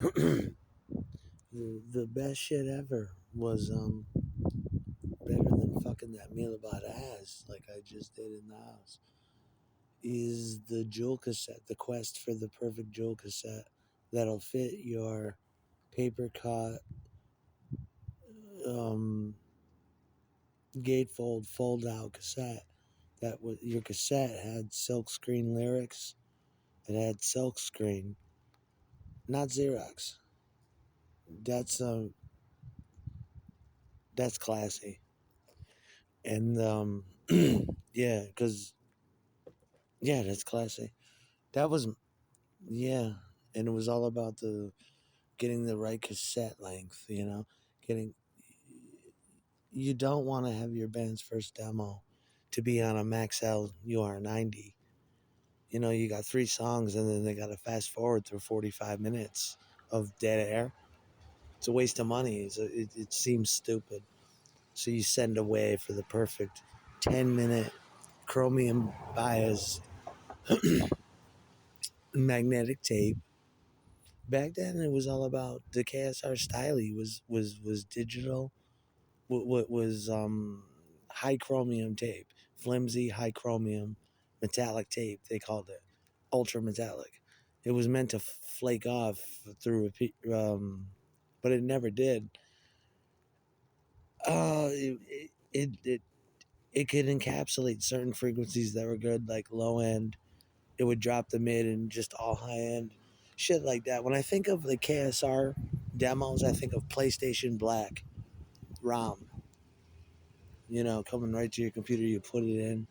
The best shit ever was better than fucking that meal about ass like I just did in the house. Is the jewel cassette, the quest for the perfect jewel cassette that'll fit your paper cut, um, gatefold, fold out cassette. That was your cassette had silk screen lyrics. It had silk screen, not Xerox. That's that's classy. And yeah, because yeah, that's classy. That was yeah, and it was all about the getting the right cassette length. Getting you don't want to have your band's first demo to be on a Maxell UR90. You got three songs and then they got to fast forward through 45 minutes of dead air. It's a waste of money. It seems stupid. So you send away for the perfect 10-minute chromium bias magnetic tape. Back then, it was all about the KSR Styly was digital. What was high chromium tape, flimsy high chromium metallic tape. They called it ultra metallic. It was meant to flake off through but it never did. It could encapsulate certain frequencies that were good, like low end. It would drop the mid and just all high end, shit like that. When I think of the KSR demos, I think of PlayStation Black ROM. Coming right to your computer, you put it in,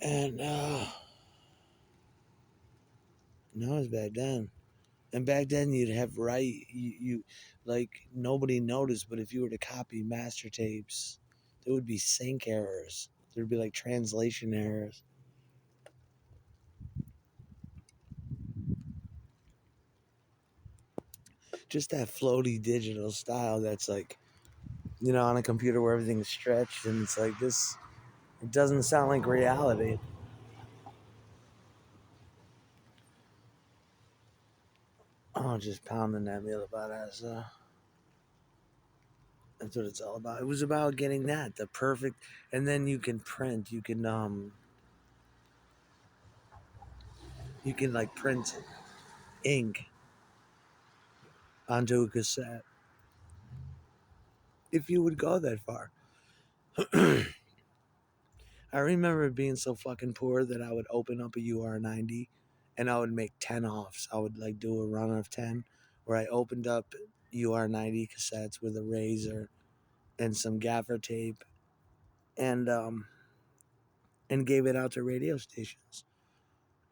and no, it's back then. And back then, you'd have you like nobody noticed, but if you were to copy master tapes, there would be sync errors. There'd be like translation errors. Just that floaty digital style that's like, on a computer where everything's stretched and it's like this. It doesn't sound like reality. Oh, just pounding that meal about us. That's what it's all about. It was about getting that the perfect, and then you can print. You can like print ink onto a cassette if you would go that far. I remember being so fucking poor that I would open up a UR90 and I would make 10 offs. I would like do a run of 10 where I opened up UR90 cassettes with a razor and some gaffer tape and and gave it out to radio stations.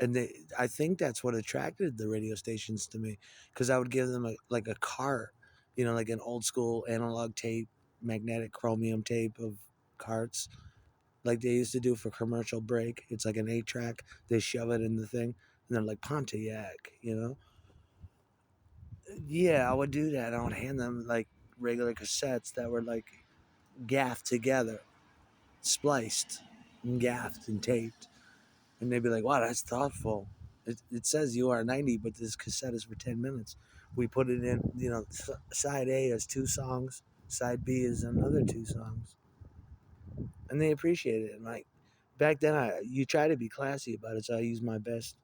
And I think that's what attracted the radio stations to me because I would give them like a cart, like an old school analog tape, magnetic chromium tape of carts like they used to do for commercial break. It's like an 8 track. They shove it in the thing, and they're like Pontiac. Yeah, I would do that. I would hand them like regular cassettes that were like gaffed together, spliced, and gaffed and taped, and they'd be like, "Wow, that's thoughtful." It says UR90, but this cassette is for 10 minutes. We put it in. Side A is 2 songs, side B is another 2 songs, and they appreciate it. And like back then, you try to be classy about it, so I use my best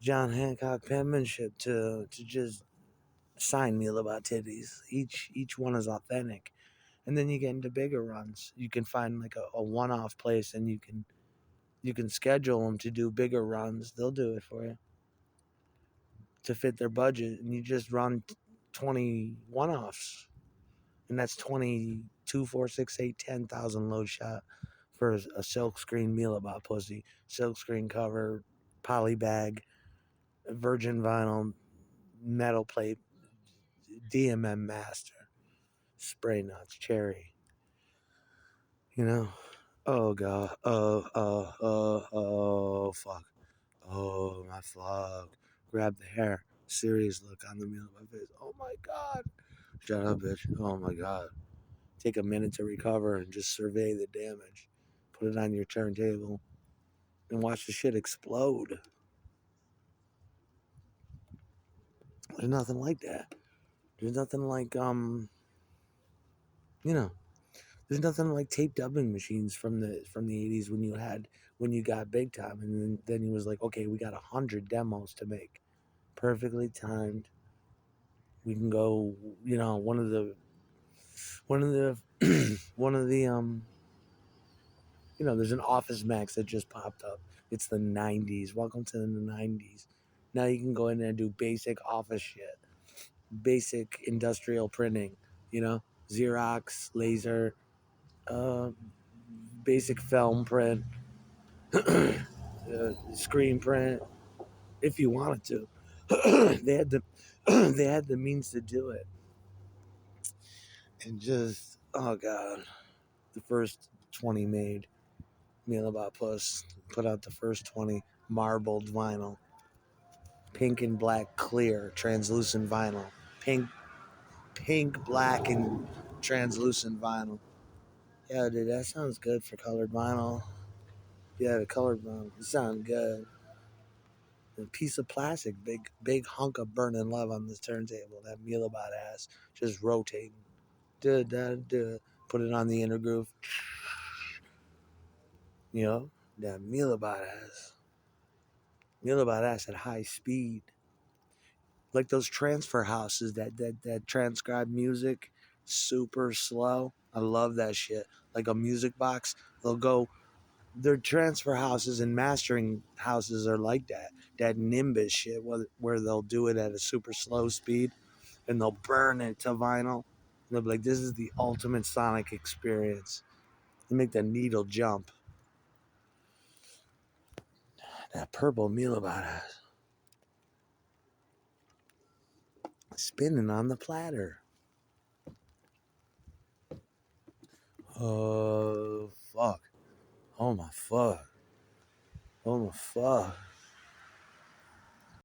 John Hancock penmanship to just sign Meal About Titties. Each one is authentic, and then you get into bigger runs. You can find like a one-off place, and you can schedule them to do bigger runs. They'll do it for you to fit their budget, and you just run 20 one-offs, and that's 22, 4, 6, 8, 10,000 load shot for a silk screen Meal About Pussy, silk screen cover, poly bag, virgin vinyl, metal plate, DMM master, spray nuts, cherry. You know. Oh god. Oh fuck. Oh my fuck. Grab the hair. Serious look on the meal of my face. Oh my god. Shut up, bitch. Oh my god. Take a minute to recover and just survey the damage. Put it on your turntable and watch the shit explode. There's nothing like that. There's nothing like you know, there's nothing like tape dubbing machines from the 80s when you got big time, and then he was like, okay, we got 100 demos to make, perfectly timed. We can go, one of the one of the there's an Office Max that just popped up. It's the 90s. Welcome to the 90s. Now you can go in there and do basic office shit, basic industrial printing, Xerox, laser, uh, basic film print, screen print, if you wanted to. they had the they had the means to do it, and just oh god, the first 20 made. Meal About Puss put out the first 20 marbled vinyl, pink and black clear translucent vinyl, pink, black, and translucent vinyl. Yeah, dude, that sounds good for colored vinyl. Yeah, the colored vinyl, it sounds good. A piece of plastic, big hunk of burning love on this turntable. That Meal About ass just rotating. Do. Put it on the inner groove. That Meal About ass. Meal About ass at high speed. Like those transfer houses that transcribe music super slow. I love that shit. Like a music box, they'll go. Their transfer houses and mastering houses are like that. That Nimbus shit, where they'll do it at a super slow speed and they'll burn it to vinyl. And they'll be like, "This is the ultimate sonic experience." They make the needle jump. That purple meal about us spinning on the platter. Oh fuck! Oh my fuck! Oh my fuck!